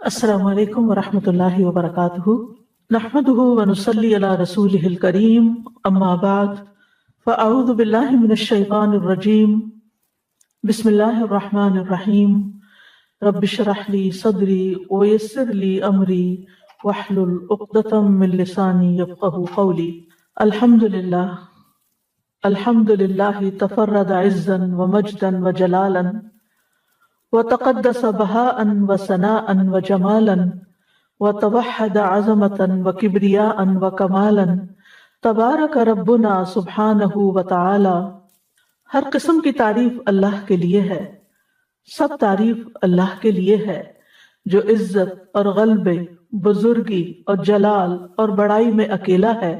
السلام علیکم ورحمۃ اللہ وبرکاتہ نحمده ونصلی علی رسولہ الکریم اما بعد فاعوذ باللہ من الشیطان الرجیم بسم اللہ الرحمن الرحیم رب اشرح لی صدری ویسر لی امری واحلل عقدۃ من لسانی یفقهوا قولی الحمد للہ تفرد عزا ومجدا وجلالا وتقدس بهاء وثناء وجمالا وتوحد عظمة وكبرياء وكمالا تبارک ربنا سبحانہ وتعالی۔ ہر قسم کی تعریف اللہ کے لیے ہے، سب تعریف اللہ کے لیے ہے جو عزت اور غلبے، بزرگی اور جلال اور بڑائی میں اکیلا ہے،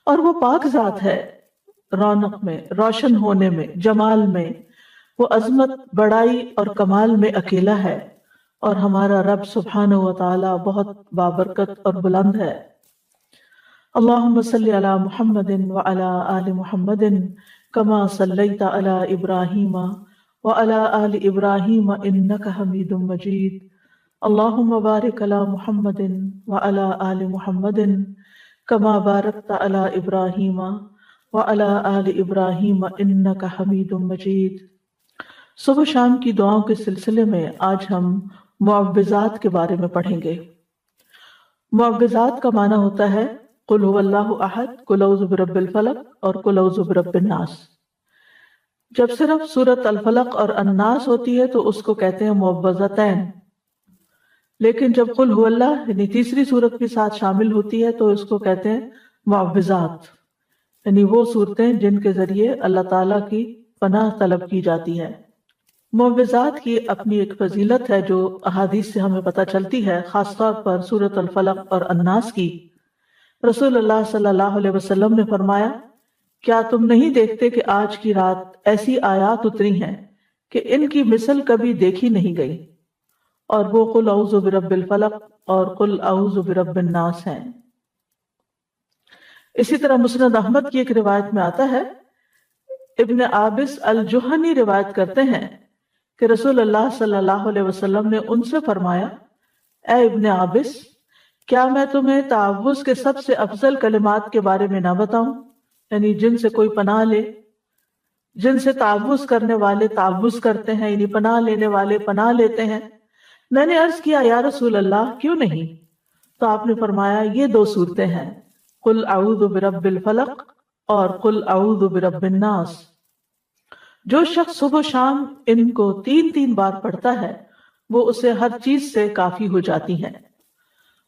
اور وہ پاک ذات ہے، رونق میں، روشن ہونے میں، جمال میں، وہ عظمت، بڑائی اور کمال میں اکیلا ہے، اور ہمارا رب سبحانہ و تعالی بہت بابرکت اور بلند ہے۔ اللہم صلی علی محمد وعلی آل محمد کما صلیت علی ابراہیم وعلی آل ابراہیم انک حمید مجید۔ اللہم بارک علی محمد وعلی آل محمد کما بارکت علی ابراہیم وعلی آل ابراہیم انک حمید مجید۔ صبح شام کی دعاؤں کے سلسلے میں آج ہم معوذات کے بارے میں پڑھیں گے۔ معوذات کا معنی ہوتا ہے قل هو اللہ احد، قل اعوذ برب الفلق اور قل اعوذ برب الناس۔ جب صرف سورۃ الفلق اور الناس ہوتی ہے تو اس کو کہتے ہیں معوذتین، لیکن جب قل هو اللہ یعنی تیسری سورت بھی ساتھ شامل ہوتی ہے تو اس کو کہتے ہیں معوذات، یعنی وہ صورتیں جن کے ذریعے اللہ تعالیٰ کی پناہ طلب کی جاتی ہے۔ معوذات کی اپنی ایک فضیلت ہے جو احادیث سے ہمیں پتہ چلتی ہے، خاص طور پر سورۃ الفلق اور الناس کی۔ رسول اللہ صلی اللہ علیہ وسلم نے فرمایا، کیا تم نہیں دیکھتے کہ آج کی رات ایسی آیات اتری ہیں کہ ان کی مثل کبھی دیکھی نہیں گئی، اور وہ قل اعوذ برب الفلق اور قل اعوذ برب الناس ہیں۔ اسی طرح مسند احمد کی ایک روایت میں آتا ہے، ابن عابس الجہنی روایت کرتے ہیں کہ رسول اللہ صلی اللہ علیہ وسلم نے ان سے فرمایا، اے ابن عابس، کیا میں تمہیں تعوذ کے سب سے افضل کلمات کے بارے میں نہ بتاؤں، یعنی جن سے کوئی پناہ لے، جن سے تعوذ کرنے والے تعوذ کرتے ہیں، یعنی پناہ لینے والے پناہ لیتے ہیں۔ میں نے عرض کیا، یا رسول اللہ کیوں نہیں؟ تو آپ نے فرمایا، یہ دو صورتیں ہیں، قل اعوذ برب الفلق اور قل اعوذ برب الناس۔ جو شخص صبح و شام ان کو 3 بار پڑھتا ہے وہ اسے ہر چیز سے کافی ہو جاتی ہیں۔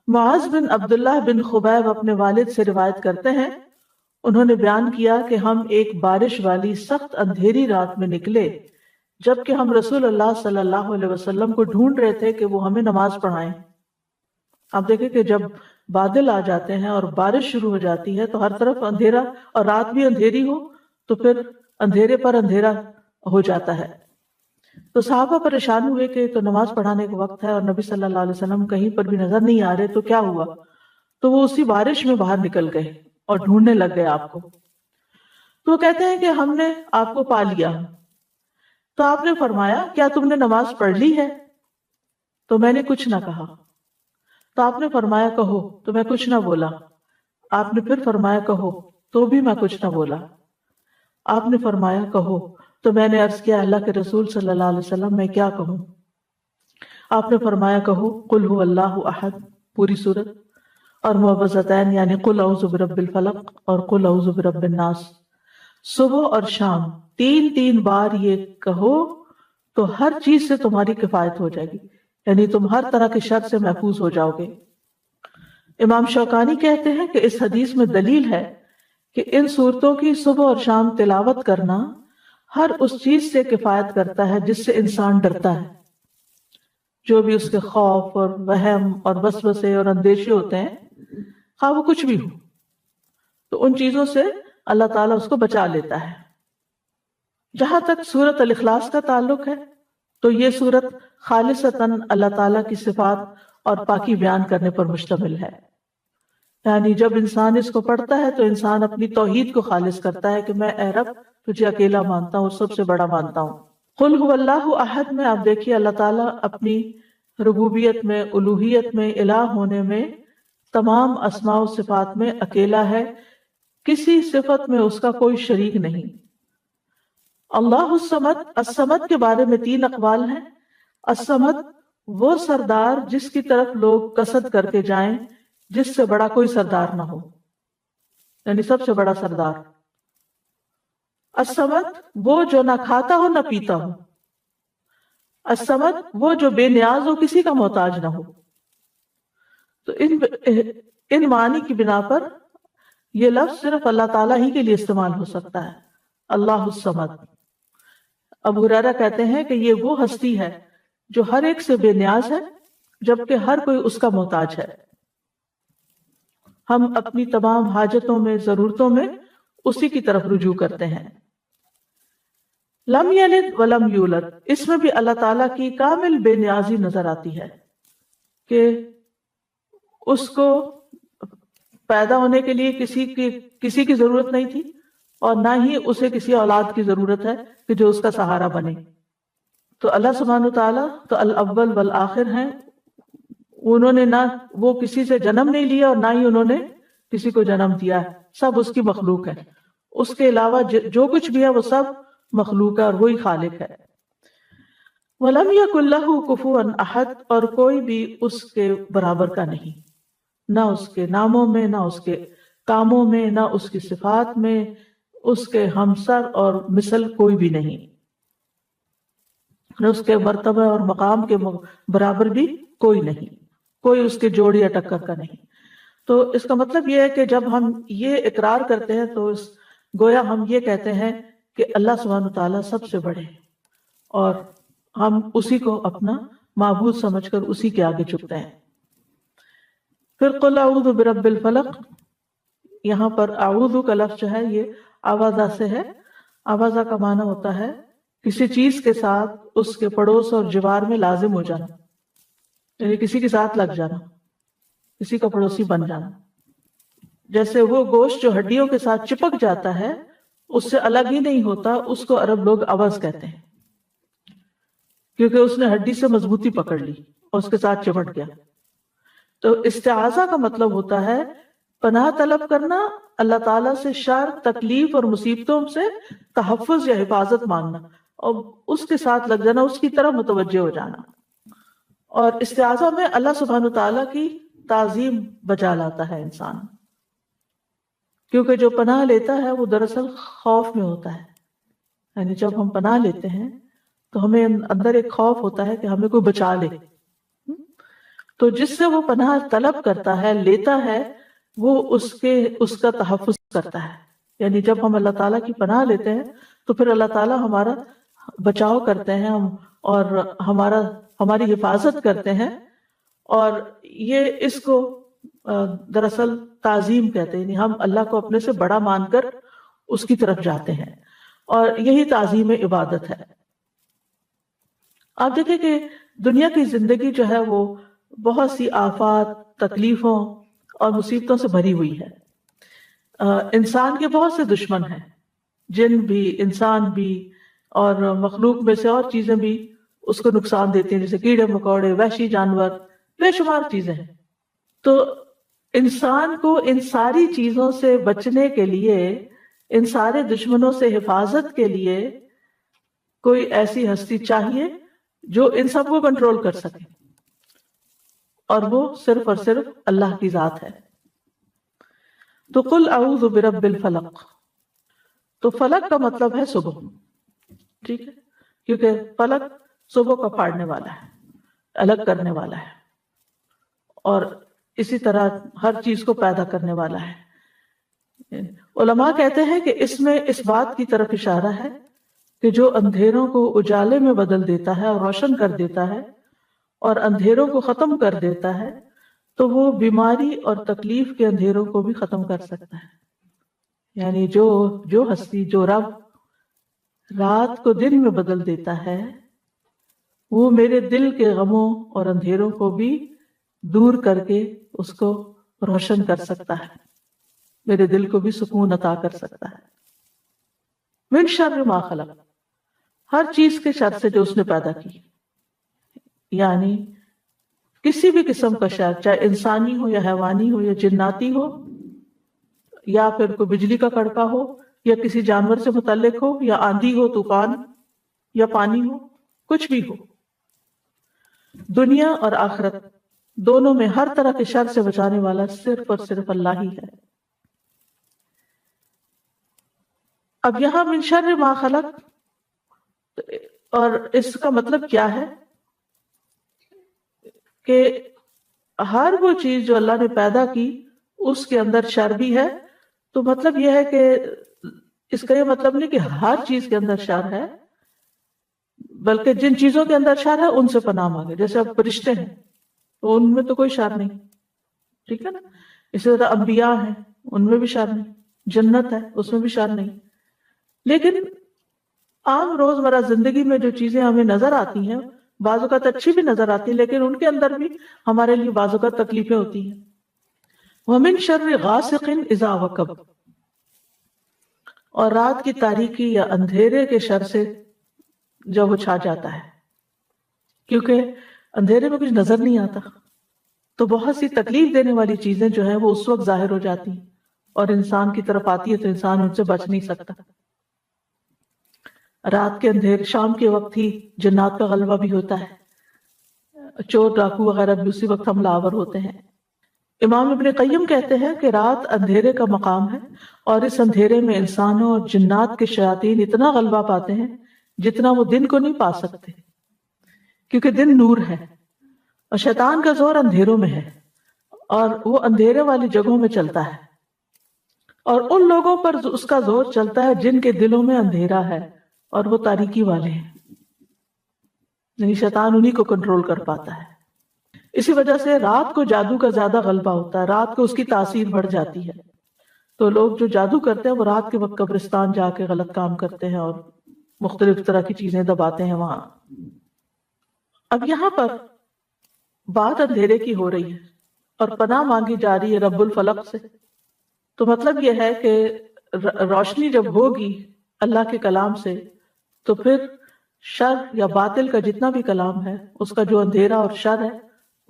معاذ بن عبداللہ بن خبیب اپنے والد سے روایت کرتے ہیں، انہوں نے بیان کیا کہ ہم ایک بارش والی سخت اندھیری رات میں نکلے، جبکہ ہم رسول اللہ صلی اللہ علیہ وسلم کو ڈھونڈ رہے تھے کہ وہ ہمیں نماز پڑھائیں۔ آپ دیکھیں کہ جب بادل آ جاتے ہیں اور بارش شروع ہو جاتی ہے تو ہر طرف اندھیرا، اور رات بھی اندھیری ہو تو پھر اندھیرے پر اندھیرا ہو جاتا ہے۔ تو صحابہ پریشان ہوئے کہ تو نماز پڑھانے کا وقت ہے اور نبی صلی اللہ علیہ وسلم کہیں پر بھی نظر نہیں آ رہے، تو کیا ہوا؟ تو وہ اسی بارش میں باہر نکل گئے اور ڈھونڈنے لگ گئے آپ کو۔ تو وہ کہتے ہیں کہ ہم نے آپ کو پا لیا، تو آپ نے فرمایا، کیا تم نے نماز پڑھ لی ہے؟ تو میں نے کچھ نہ کہا۔ تو آپ نے فرمایا، کہو، تو میں کچھ نہ بولا۔ آپ نے پھر فرمایا، کہو، تو بھی میں کچھ نہ بولا۔ آپ نے فرمایا، کہو، تو میں نے عرض کیا، اللہ کے رسول صلی اللہ علیہ وسلم میں کیا کہوں؟ آپ نے فرمایا، کہو قل هو اللہ احد، پوری سورت، اور معوذتین یعنی قل اعوذ برب الفلق اور قل اعوذ برب الناس۔ صبح اور شام 3 بار یہ کہو تو ہر چیز سے تمہاری کفایت ہو جائے گی، یعنی تم ہر طرح کے شر سے محفوظ ہو جاؤ گے۔ امام شوکانی کہتے ہیں کہ اس حدیث میں دلیل ہے کہ ان صورتوں کی صبح اور شام تلاوت کرنا ہر اس چیز سے کفایت کرتا ہے جس سے انسان ڈرتا ہے، جو بھی اس کے خوف اور وہم اور وسوسے اور اندیشے ہوتے ہیں، خواہ وہ کچھ بھی ہو، تو ان چیزوں سے اللہ تعالیٰ اس کو بچا لیتا ہے۔ جہاں تک سورۃ الاخلاص کا تعلق ہے تو یہ سورت خالصتاً اللہ تعالیٰ کی صفات اور پاکی بیان کرنے پر مشتمل ہے، یعنی جب انسان اس کو پڑھتا ہے تو انسان اپنی توحید کو خالص کرتا ہے کہ میں اے رب تجھے اکیلا مانتا ہوں، سب سے بڑا مانتا ہوں۔ قل هو اللہ احد میں آپ دیکھیے اللہ تعالیٰ اپنی ربوبیت میں، الوہیت میں، الہ ہونے میں، تمام اسماء و صفات میں اکیلا ہے، کسی صفت میں اس کا کوئی شریک نہیں۔ اللہ الصمد، الصمد کے بارے میں 3 اقوال ہیں۔ الصمد وہ سردار جس کی طرف لوگ قصد کر کے جائیں جس سے بڑا کوئی سردار نہ ہو، یعنی سب سے بڑا سردار۔ الصمد وہ جو نہ کھاتا ہو نہ پیتا ہو۔ الصمد وہ جو بے نیاز ہو، کسی کا محتاج نہ ہو۔ تو ان معنی کی بنا پر یہ لفظ صرف اللہ تعالیٰ ہی کے لیے استعمال ہو سکتا ہے، اللہ الصمد۔ ابو ہریرہ کہتے ہیں کہ یہ وہ ہستی ہے جو ہر ایک سے بے نیاز ہے، جبکہ ہر کوئی اس کا محتاج ہے۔ ہم اپنی تمام حاجتوں میں، ضرورتوں میں اسی کی طرف رجوع کرتے ہیں۔ لم یلد ولم یولد، اس میں بھی اللہ تعالیٰ کی کامل بے نیازی نظر آتی ہے کہ اس کو پیدا ہونے کے لیے کسی کی ضرورت نہیں تھی، اور نہ ہی اسے کسی اولاد کی ضرورت ہے کہ جو اس کا سہارا بنے۔ تو اللہ سبحانہ وتعالیٰ تو الاول والآخر ہیں، انہوں نے نہ وہ کسی سے جنم نہیں لیا اور نہ ہی انہوں نے کسی کو جنم دیا ہے، سب اس کی مخلوق ہے۔ اس کے علاوہ جو کچھ بھی ہے وہ سب مخلوق ہے اور وہی خالق ہے۔ وَلَمْ يَكُنْ لَهُ كُفُوًا أَحَدٌ، اور کوئی بھی اس کے برابر کا نہیں، نہ اس کے ناموں میں، نہ اس کے کاموں میں، نہ اس کی صفات میں، اس کے ہمسر اور مثل کوئی بھی نہیں، نہ اس کے مرتبہ اور مقام کے برابر بھی کوئی نہیں، کوئی اس کے جوڑ یا ٹکر کا نہیں۔ تو اس کا مطلب یہ ہے کہ جب ہم یہ اقرار کرتے ہیں تو گویا ہم یہ کہتے ہیں کہ اللہ سبحانہ تعالیٰ سب سے بڑے ہیں، اور ہم اسی کو اپنا معبود سمجھ کر اسی کے آگے جھکتے ہیں۔ پھر قل اعوذ برب الفلق، یہاں پر اعوذ کا لفظ جو ہے یہ آوازہ سے ہے۔ آوازہ کا معنی ہوتا ہے کسی چیز کے ساتھ اس کے پڑوس اور جوار میں لازم ہو جانا، یعنی کسی کے ساتھ لگ جانا، کسی کا پڑوسی بن جانا۔ جیسے وہ گوشت جو ہڈیوں کے ساتھ چپک جاتا ہے، اس سے الگ ہی نہیں ہوتا، اس کو عرب لوگ اوز کہتے ہیں، کیونکہ اس نے ہڈی سے مضبوطی پکڑ لی اور اس کے ساتھ چپٹ گیا۔ تو استعاذہ کا مطلب ہوتا ہے پناہ طلب کرنا، اللہ تعالیٰ سے شر، تکلیف اور مصیبتوں سے تحفظ یا حفاظت مانگنا، اور اس کے ساتھ لگ جانا، اس کی طرف متوجہ ہو جانا۔ اور استعاذہ میں اللہ سبحانہ تعالیٰ کی تعظیم بجا لاتا ہے انسان، کیونکہ جو پناہ لیتا ہے وہ دراصل خوف میں ہوتا ہے، یعنی جب ہم پناہ لیتے ہیں تو ہمیں اندر ایک خوف ہوتا ہے کہ ہمیں کوئی بچا لے۔ تو جس سے وہ پناہ طلب کرتا ہے، لیتا ہے، وہ اس کا تحفظ کرتا ہے۔ یعنی جب ہم اللہ تعالیٰ کی پناہ لیتے ہیں تو پھر اللہ تعالیٰ ہمارا بچاؤ کرتے ہیں اور ہماری حفاظت کرتے ہیں، اور یہ اس کو دراصل تعظیم کہتے ہیں، یعنی ہم اللہ کو اپنے سے بڑا مان کر اس کی طرف جاتے ہیں، اور یہی تعظیم عبادت ہے۔ آپ دیکھیں کہ دنیا کی زندگی جو ہے وہ بہت سی آفات، تکلیفوں اور مصیبتوں سے بھری ہوئی ہے۔ انسان کے بہت سے دشمن ہیں، جن بھی، انسان بھی، اور مخلوق میں سے اور چیزیں بھی اس کو نقصان دیتی ہیں، جیسے کیڑے مکوڑے، وحشی جانور، بے شمار چیزیں ہیں۔ تو انسان کو ان ساری چیزوں سے بچنے کے لیے، ان سارے دشمنوں سے حفاظت کے لیے کوئی ایسی ہستی چاہیے جو ان سب کو کنٹرول کر سکے، اور وہ صرف اور صرف اللہ کی ذات ہے۔ تو قل اعوذ برب الفلق، تو فلق کا مطلب ہے صبح، ٹھیک ہے، کیونکہ فلق صبح کا پھاڑنے والا ہے، الگ کرنے والا ہے، اور اسی طرح ہر چیز کو پیدا کرنے والا ہے۔ علماء کہتے ہیں کہ اس میں اس بات کی طرف اشارہ ہے کہ جو اندھیروں کو اجالے میں بدل دیتا ہے اور روشن کر دیتا ہے، اور اندھیروں کو ختم کر دیتا ہے، تو وہ بیماری اور تکلیف کے اندھیروں کو بھی ختم کر سکتا ہے۔ یعنی جو ہستی، جو رب رات کو دن میں بدل دیتا ہے، وہ میرے دل کے غموں اور اندھیروں کو بھی دور کر کے اس کو روشن کر سکتا ہے، میرے دل کو بھی سکون عطا کر سکتا ہے۔ من شر ما خلق، ہر چیز کے شر سے جو اس نے پیدا کی، یعنی کسی بھی قسم کا شر، چاہے انسانی ہو یا حیوانی ہو یا جناتی ہو، یا پھر کوئی بجلی کا کڑکا ہو، یا کسی جانور سے متعلق ہو، یا آندھی ہو، طوفان یا پانی ہو، کچھ بھی ہو، دنیا اور آخرت دونوں میں ہر طرح کے شر سے بچانے والا صرف اور صرف اللہ ہی ہے۔ اب یہاں من شر ما خلق، اور اس کا مطلب کیا ہے کہ ہر وہ چیز جو اللہ نے پیدا کی اس کے اندر شر بھی ہے۔ تو مطلب یہ ہے کہ اس کا یہ مطلب نہیں کہ ہر چیز کے اندر شر ہے، بلکہ جن چیزوں کے اندر شر ہے ان سے پناہ مانگے۔ جیسے اب فرشتے ہیں تو ان میں تو کوئی شر نہیں، ٹھیک ہے نا، اسی طرح انبیاء ہیں ان میں بھی شر نہیں، جنت ہے اس میں بھی شر نہیں۔ لیکن عام روزمرہ زندگی میں جو چیزیں ہمیں نظر آتی ہیں، بعض اوقات اچھی بھی نظر آتی ہیں، لیکن ان کے اندر بھی ہمارے لیے بعض اوقات تکلیفیں ہوتی ہیں۔ وَمِن شَرِّ غَاسِقٍ إِذَا وَقَبَ، اور رات کی تاریکی یا اندھیرے کے شر سے جب وہ چھا جاتا ہے، کیونکہ اندھیرے میں کچھ نظر نہیں آتا، تو بہت سی تکلیف دینے والی چیزیں جو ہیں وہ اس وقت ظاہر ہو جاتی ہیں اور انسان کی طرف آتی ہے تو انسان ان سے بچ نہیں سکتا۔ رات کے اندھیر، شام کے وقت ہی جنات کا غلبہ بھی ہوتا ہے، چور ڈاکو وغیرہ بھی اسی وقت حملہ آور ہوتے ہیں۔ امام ابن قیم کہتے ہیں کہ رات اندھیرے کا مقام ہے، اور اس اندھیرے میں انسانوں اور جنات کے شیاطین اتنا غلبہ پاتے ہیں جتنا وہ دن کو نہیں پا سکتے، کیونکہ دن نور ہے اور شیطان کا زور اندھیروں میں ہے، اور وہ اندھیرے والی جگہوں میں چلتا ہے، اور ان لوگوں پر اس کا زور چلتا ہے جن کے دلوں میں اندھیرا ہے اور وہ تاریکی والے ہیں، یعنی شیطان انہی کو کنٹرول کر پاتا ہے۔ اسی وجہ سے رات کو جادو کا زیادہ غلبہ ہوتا ہے، رات کو اس کی تاثیر بڑھ جاتی ہے، تو لوگ جو جادو کرتے ہیں وہ رات کے وقت قبرستان جا کے غلط کام کرتے ہیں اور مختلف طرح کی چیزیں دباتے ہیں وہاں۔ اب یہاں پر بات اندھیرے کی ہو رہی ہے اور پناہ مانگی جا رہی ہے رب الفلق سے، تو مطلب یہ ہے کہ روشنی جب ہوگی اللہ کے کلام سے تو پھر شر یا باطل کا جتنا بھی کلام ہے اس کا جو اندھیرا اور شر ہے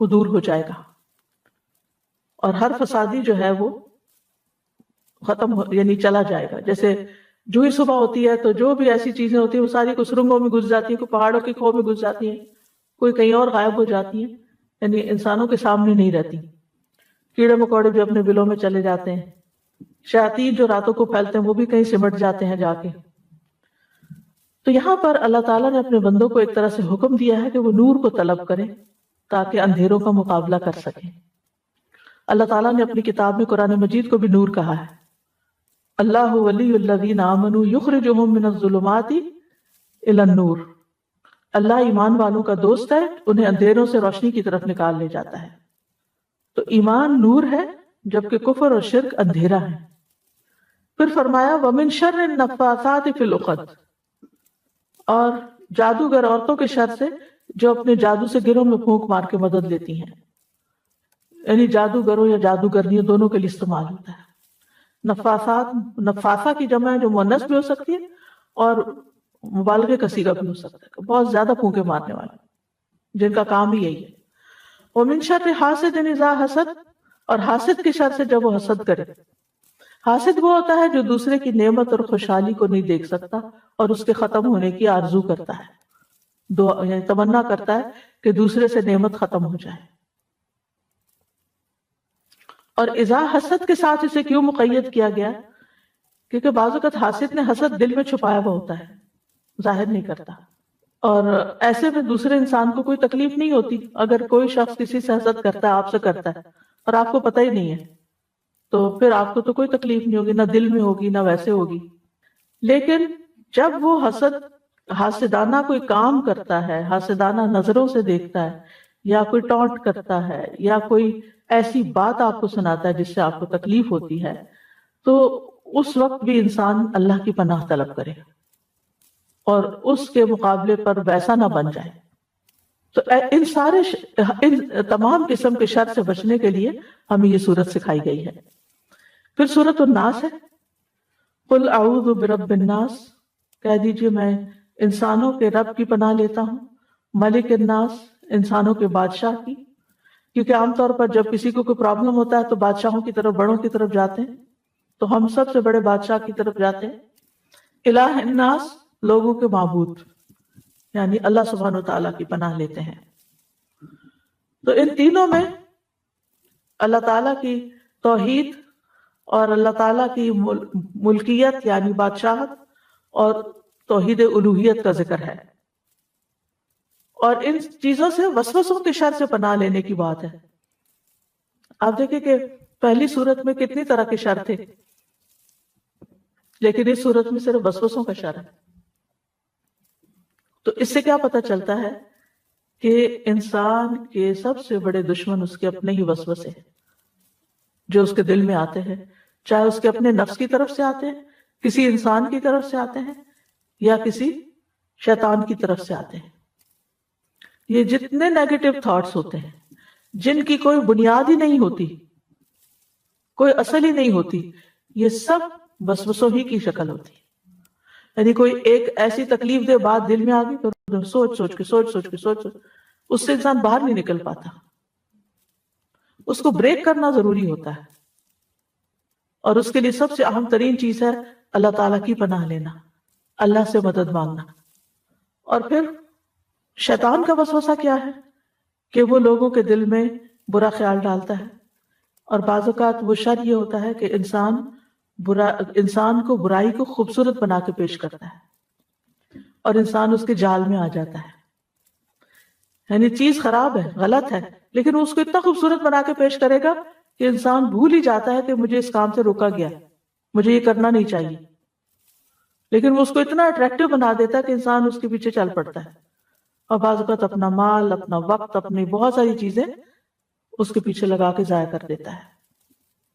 وہ دور ہو جائے گا، اور ہر فسادی جو ہے وہ ختم یعنی چلا جائے گا۔ جیسے جو ہی صبح ہوتی ہے تو جو بھی ایسی چیزیں ہوتی ہیں وہ ساری کوئی سرنگوں میں گھس جاتی ہیں، کوئی پہاڑوں کی کھو میں گھس جاتی ہیں، کوئی کہیں اور غائب ہو جاتی ہیں، یعنی انسانوں کے سامنے نہیں رہتی۔ کیڑے مکوڑے بھی اپنے بلوں میں چلے جاتے ہیں، شیاطین جو راتوں کو پھیلتے ہیں وہ بھی کہیں سمٹ جاتے ہیں جا کے۔ تو یہاں پر اللہ تعالیٰ نے اپنے بندوں کو ایک طرح سے حکم دیا ہے کہ وہ نور کو طلب کریں تاکہ اندھیروں کا مقابلہ کر سکیں۔ اللہ تعالیٰ نے اپنی کتاب میں قرآن مجید کو بھی نور کہا ہے، اللہ ولی الذین آمنوا یخرجہم من الظلمات الی النور، اللہ ایمان والوں کا دوست ہے، انہیں اندھیروں سے روشنی کی طرف نکال لے جاتا ہے۔ تو ایمان نور ہے جبکہ کفر اور شرک اندھیرا ہے۔ پھر فرمایا وَمِن شَرِّ النَّفَّاثَاتِ فِي الْعُقَدِ، اور جادوگر عورتوں کے شر سے جو اپنے جادو سے گروہ میں پھونک مار کے مدد لیتی ہیں، یعنی جادوگروں یا جادوگرنیوں دونوں کے لیے استعمال ہوتا ہے۔ نفاثات، نفاثہ کی جمع ہے جو مؤنث بھی ہو سکتی ہے اور مبالغے کا صیغہ بھی ہو سکتا ہے، بہت زیادہ پھونکے مارنے والے جن کا کام ہی یہی ہے۔ وَمِن شَرِّ حَاسِدٍ إِذَا حَسَدَ، اور حاسد کے شر سے جب وہ حسد کرے۔ حاسد وہ ہوتا ہے جو دوسرے کی نعمت اور خوشحالی کو نہیں دیکھ سکتا اور اس کے ختم ہونے کی آرزو کرتا ہے، یعنی تمنا کرتا ہے کہ دوسرے سے نعمت ختم ہو جائے۔ اور اذا حسد کے ساتھ اسے کیوں مقید کیا گیا؟ کیونکہ بعض اوقات حاسد نے حسد دل میں چھپایا ہوا ہوتا ہے، ظاہر نہیں کرتا، اور ایسے میں دوسرے انسان کو کوئی تکلیف نہیں ہوتی۔ اگر کوئی شخص کسی سے حسد کرتا ہے، آپ سے کرتا ہے اور آپ کو پتہ ہی نہیں ہے تو پھر آپ کو تو کوئی تکلیف نہیں ہوگی، نہ دل میں ہوگی نہ ویسے ہوگی۔ لیکن جب وہ حاسدانہ کوئی کام کرتا ہے، حاسدانہ نظروں سے دیکھتا ہے، یا کوئی ٹونٹ کرتا ہے، یا کوئی ایسی بات آپ کو سناتا ہے جس سے آپ کو تکلیف ہوتی ہے، تو اس وقت بھی انسان اللہ کی پناہ طلب کرے اور اس کے مقابلے پر ویسا نہ بن جائے۔ تو ان تمام قسم کے شر سے بچنے کے لیے ہمیں یہ سورت سکھائی گئی ہے۔ پھر سورت الناس ہے، قل اعوذ برب الناس، کہہ دیجئے میں انسانوں کے رب کی پناہ لیتا ہوں، ملک الناس، انسانوں کے بادشاہ کی، کیونکہ عام طور پر جب کسی کو کوئی پرابلم ہوتا ہے تو بادشاہوں کی طرف، بڑوں کی طرف جاتے ہیں، تو ہم سب سے بڑے بادشاہ کی طرف جاتے ہیں۔ الہ الناس، لوگوں کے معبود، یعنی اللہ سبحانہ و تعالیٰ کی پناہ لیتے ہیں۔ تو ان تینوں میں اللہ تعالیٰ کی توحید اور اللہ تعالیٰ کی ملکیت یعنی بادشاہت اور توحید الوہیت کا ذکر ہے، اور ان چیزوں سے وسوسوں کے شر سے پناہ لینے کی بات ہے۔ آپ دیکھیں کہ پہلی صورت میں کتنی طرح کے شر تھے، لیکن اس صورت میں صرف وسوسوں کا شر ہے۔ تو اس سے کیا پتہ چلتا ہے کہ انسان کے سب سے بڑے دشمن اس کے اپنے ہی وسوسے ہیں، جو اس کے دل میں آتے ہیں، چاہے اس کے اپنے نفس کی طرف سے آتے ہیں، کسی انسان کی طرف سے آتے ہیں، یا کسی شیطان کی طرف سے آتے ہیں۔ یہ جتنے نیگیٹو تھاٹس ہوتے ہیں جن کی کوئی بنیاد ہی نہیں ہوتی، کوئی اصل ہی نہیں ہوتی، یہ سب وسوسوں ہی کی شکل ہوتی ہے۔ یعنی کوئی ایک ایسی تکلیف دہ بات دل میں آ گئی تو سوچ کے اس سے انسان باہر نہیں نکل پاتا، اس کو بریک کرنا ضروری ہوتا ہے، اور اس کے لیے سب سے اہم ترین چیز ہے اللہ تعالیٰ کی پناہ لینا، اللہ سے مدد مانگنا۔ اور پھر شیطان کا وسوسہ کیا ہے کہ وہ لوگوں کے دل میں برا خیال ڈالتا ہے، اور بعض اوقات وہ شر یہ ہوتا ہے کہ انسان کو برائی کو خوبصورت بنا کے پیش کرتا ہے، اور انسان اس کے جال میں آ جاتا ہے۔ یعنی چیز خراب ہے، غلط ہے، لیکن وہ اس کو اتنا خوبصورت بنا کے پیش کرے گا کہ انسان بھول ہی جاتا ہے کہ مجھے اس کام سے روکا گیا، مجھے یہ کرنا نہیں چاہیے، لیکن وہ اس کو اتنا اٹریکٹیو بنا دیتا ہے کہ انسان اس کے پیچھے چل پڑتا ہے، اور بعض اوقات اپنا مال، اپنا وقت، اپنی بہت ساری چیزیں اس کے پیچھے لگا کے ضائع کر دیتا ہے۔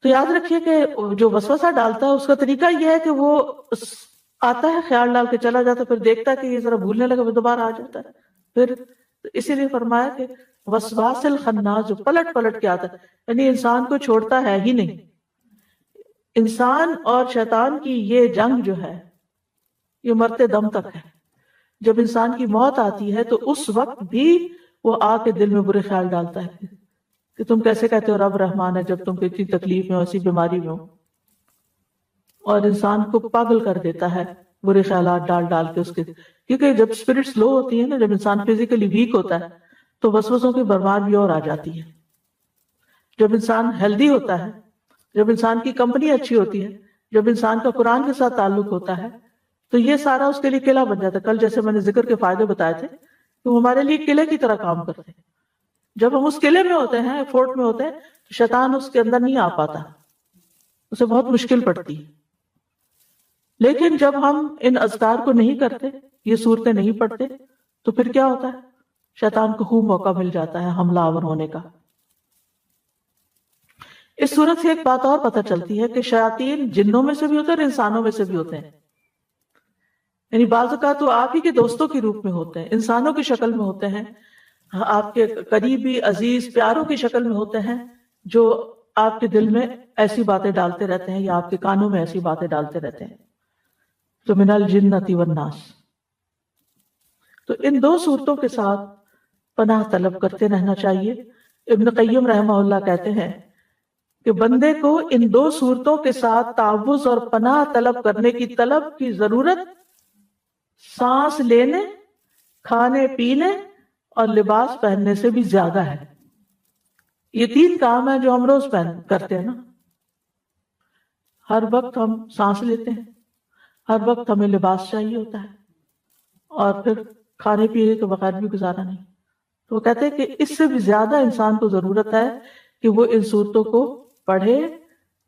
تو یاد رکھیے کہ جو وسوسہ ڈالتا ہے اس کا طریقہ یہ ہے کہ وہ آتا ہے، خیال ڈال کے چلا جاتا ہے، پھر دیکھتا ہے کہ یہ ذرا بھولنے لگا، وہ دوبارہ آ جاتا ہے، پھر اسی لیے فرمایا کہ وسواس الخناس، جو پلٹ پلٹ کے آتا ہے، یعنی انسان کو چھوڑتا ہے ہی نہیں۔ انسان اور شیطان کی یہ جنگ جو ہے یہ مرتے دم تک ہے۔ جب انسان کی موت آتی ہے تو اس وقت بھی وہ آ کے دل میں برے خیال ڈالتا ہے کہ تم کیسے کہتے ہو رب رحمان ہے جب تم کو اتنی تکلیف میں ہو، ایسی بیماری میں ہو، اور انسان کو پاگل کر دیتا ہے برے خیالات ڈال ڈال کے اس کے، کیونکہ جب اسپرٹس لو ہوتی ہے نا، جب انسان فزیکلی ویک ہوتا ہے تو وسوسوں کی برمار بھی اور آ جاتی ہے۔ جب انسان ہیلدی ہوتا ہے، جب انسان کی کمپنی اچھی ہوتی ہے، جب انسان کا قرآن کے ساتھ تعلق ہوتا ہے، تو یہ سارا اس کے لیے قلعہ بن جاتا ہے۔ کل جیسے میں نے ذکر کے فائدے بتائے تھے کہ وہ ہمارے لیے قلعے کی طرح کام کرتے ہیں۔ جب ہم اس قلعے میں ہوتے ہیں، فورٹ میں ہوتے ہیں، تو شیطان اس کے اندر نہیں آ پاتا، اسے بہت مشکل پڑتی ہے۔ لیکن جب ہم ان اذکار کو نہیں کرتے، یہ صورتیں نہیں پڑھتے، تو پھر کیا ہوتا ہے؟ شیطان کو خوب موقع مل جاتا ہے حملہ آور ہونے کا۔ اس صورت سے ایک بات اور پتہ چلتی ہے کہ شیاطین جنوں میں سے بھی ہوتے ہیں اور انسانوں میں سے بھی ہوتے ہیں۔ یعنی بعض اوقات تو آپ ہی کے دوستوں کے روپ میں ہوتے ہیں، انسانوں کی شکل میں ہوتے ہیں، آپ کے قریبی عزیز پیاروں کی شکل میں ہوتے ہیں، جو آپ کے دل میں ایسی باتیں ڈالتے رہتے ہیں یا آپ کے کانوں میں ایسی باتیں ڈالتے رہتے ہیں۔ تو من الجنۃ والناس، تو ان دو صورتوں کے ساتھ پناہ طلب کرتے رہنا چاہیے۔ ابن قیم رحمہ اللہ کہتے ہیں کہ بندے کو ان دو صورتوں کے ساتھ تعوذ اور پناہ طلب کرنے کی طلب کی ضرورت سانس لینے، کھانے پینے اور لباس پہننے سے بھی زیادہ ہے۔ یہ تین کام ہیں جو ہم روز کرتے ہیں نا، ہر وقت ہم سانس لیتے ہیں، ہر وقت ہمیں لباس چاہیے ہوتا ہے، اور پھر کھانے پینے کے بغیر بھی گزارا نہیں۔ تو وہ کہتے ہیں کہ اس سے بھی زیادہ انسان کو ضرورت ہے کہ وہ ان صورتوں کو پڑھے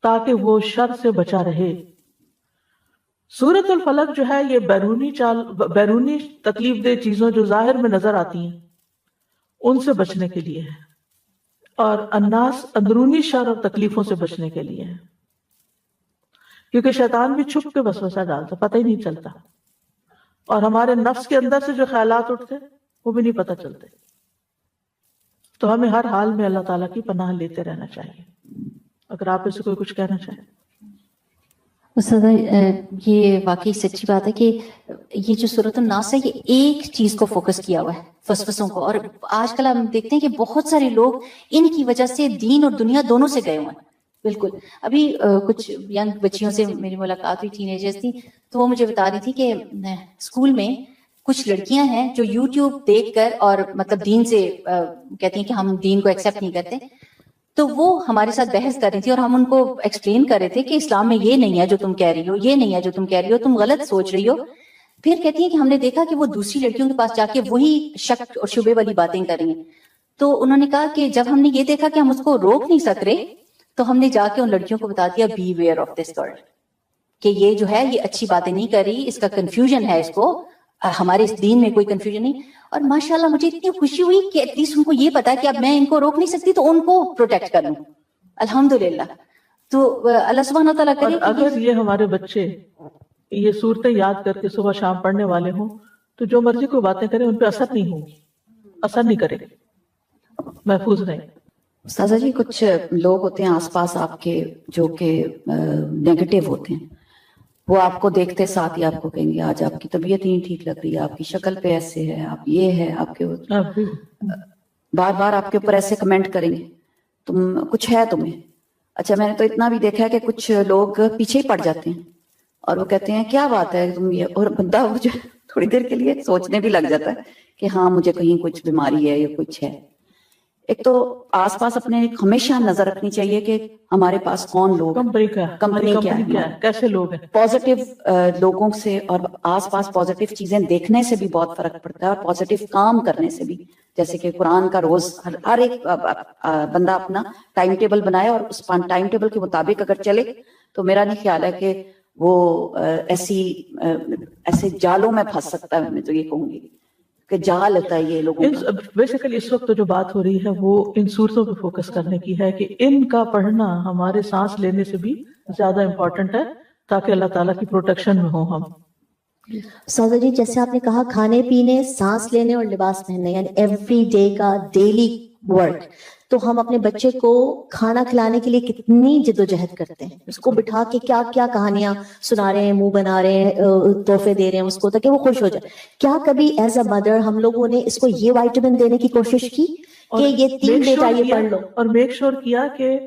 تاکہ وہ شر سے بچا رہے۔ سورۃ الفلق جو ہے یہ بیرونی تکلیف دہ چیزوں جو ظاہر میں نظر آتی ہیں ان سے بچنے کے لیے ہے، اور الناس اندرونی شر اور تکلیفوں سے بچنے کے لیے ہے، کیونکہ شیطان بھی چھپ کے وسوسہ ڈالتا، پتہ ہی نہیں چلتا، اور ہمارے نفس کے اندر سے جو خیالات اٹھتے وہ بھی نہیں پتہ چلتے۔ تو ہمیں ہر حال میں اللہ تعالیٰ کی پناہ لیتے رہنا چاہیے۔ اگر آپ اسے کوئی کچھ کہنا چاہیں۔ استاذہ یہ واقعی سچی بات ہے کہ یہ جو سورۃ الناس ہے یہ ایک چیز کو فوکس کیا ہوا ہے، وسوسوں کو، اور آج کل ہم دیکھتے ہیں کہ بہت سارے لوگ ان کی وجہ سے دین اور دنیا دونوں سے گئے ہوئے ہیں. بالکل. ابھی کچھ ینگ بچیوں سے میری ملاقات ہوئی، ٹین ایجرز تھی، تو وہ مجھے بتا رہی تھی کہ اسکول میں کچھ لڑکیاں ہیں جو یوٹیوب دیکھ کر اور مطلب دین سے کہتی ہیں کہ ہم دین کو ایکسیپٹ نہیں کرتے، تو وہ ہمارے ساتھ بحث کر رہی تھی اور ہم ان کو ایکسپلین کر رہے تھے کہ اسلام میں یہ نہیں ہے جو تم کہہ رہی ہو، یہ نہیں ہے جو تم کہہ رہی ہو، تم غلط سوچ رہی ہو. پھر کہتی ہیں کہ ہم نے دیکھا کہ وہ دوسری لڑکیوں کے پاس جا کے وہی شک اور شبے والی باتیں کر رہی ہیں. تو انہوں نے کہا کہ جب ہم نے یہ دیکھا کہ ہم اس کو روک نہیں سک رہے، تو ہم نے جا کے ان لڑکیوں کو بتا دیا beware of this girl, کہ یہ جو ہے یہ اچھی باتیں نہیں کر رہی، اس کا کنفیوژن ہے، اس کو ہمارے اس دین میں کوئی کنفیوژن نہیں. اور ماشاءاللہ مجھے اتنی خوشی ہوئی کہ ایٹ لیسٹ ان کو یہ پتا کہ اب میں ان کو روک نہیں سکتی تو ان کو پروٹیکٹ کر لوں. الحمدللہ. تو اللہ سبحانہ تعالیٰ کرے کہ اگر یہ ہمارے بچے یہ صورتیں یاد کر کے صبح شام پڑھنے والے ہوں تو جو مرضی کوئی باتیں کریں ان پہ اثر نہیں ہوگی، اثر نہیں کرے، محفوظ رہیں. استاذہ جی کچھ لوگ ہوتے ہیں آس پاس آپ کے جو کہ نیگیٹو ہوتے ہیں، وہ آپ کو دیکھتے ساتھ ہی آپ کو کہیں گے آج آپ کی طبیعت ہی نہیں ٹھیک لگ رہی ہے، آپ کی شکل پہ ایسے ہے، آپ یہ ہے، آپ کے بار بار آپ کے اوپر ایسے کمنٹ کریں گے تم کچھ ہے تمہیں. اچھا میں نے تو اتنا بھی دیکھا ہے کہ کچھ لوگ پیچھے ہی پڑ جاتے ہیں اور وہ کہتے ہیں کیا بات ہے تم یہ، اور بندہ مجھے تھوڑی دیر کے لیے سوچنے بھی لگ جاتا ہے کہ ہاں مجھے کہیں کچھ بیماری ہے یا کچھ ہے. ایک تو آس پاس اپنے ہمیشہ نظر رکھنی چاہیے کہ ہمارے پاس کون لوگ، کمپنی کیا ہے، کیسے لوگ ہیں. پازیٹیو لوگوں سے اور آس پاس پازیٹیو چیزیں دیکھنے سے بھی بہت فرق پڑتا ہے، اور پازیٹیو کام کرنے سے بھی. جیسے کہ قرآن کا روز ہر ایک بندہ اپنا ٹائم ٹیبل بنائے اور اس ٹائم ٹیبل کے مطابق اگر چلے تو میرا نہیں خیال ہے کہ وہ ایسے جالوں میں پھنس سکتا ہے. میں تو یہ کہوں گی کہ جال ہوتا ہے یہ لوگوں کا. بیسیکلی اس وقت جو بات ہو رہی ہے وہ ان صورتوں پہ فوکس کرنے کی ہے کہ ان کا پڑھنا ہمارے سانس لینے سے بھی زیادہ امپورٹنٹ ہے تاکہ اللہ تعالیٰ کی پروٹیکشن میں ہوں ہم. سودا جی جیسے آپ نے کہا کھانے پینے، سانس لینے اور لباس پہننے، یعنی ایوری ڈے کا ڈیلی ورک، تو ہم اپنے بچے کو کھانا کھلانے کے لیے کتنی جدوجہد کرتے ہیں، اس کو بٹھا کے کیا کیا کہانیاں سنا رہے ہیں، منہ بنا رہے ہیں، تحفے دے رہے ہیں اس کو تاکہ وہ خوش ہو جائے. کیا کبھی ایز اے مدر ہم لوگوں نے اس کو یہ وائٹامن دینے کی کوشش کی کہ یہ 3 بیٹا یہ پڑھ لو، اور میک شور کیا کہ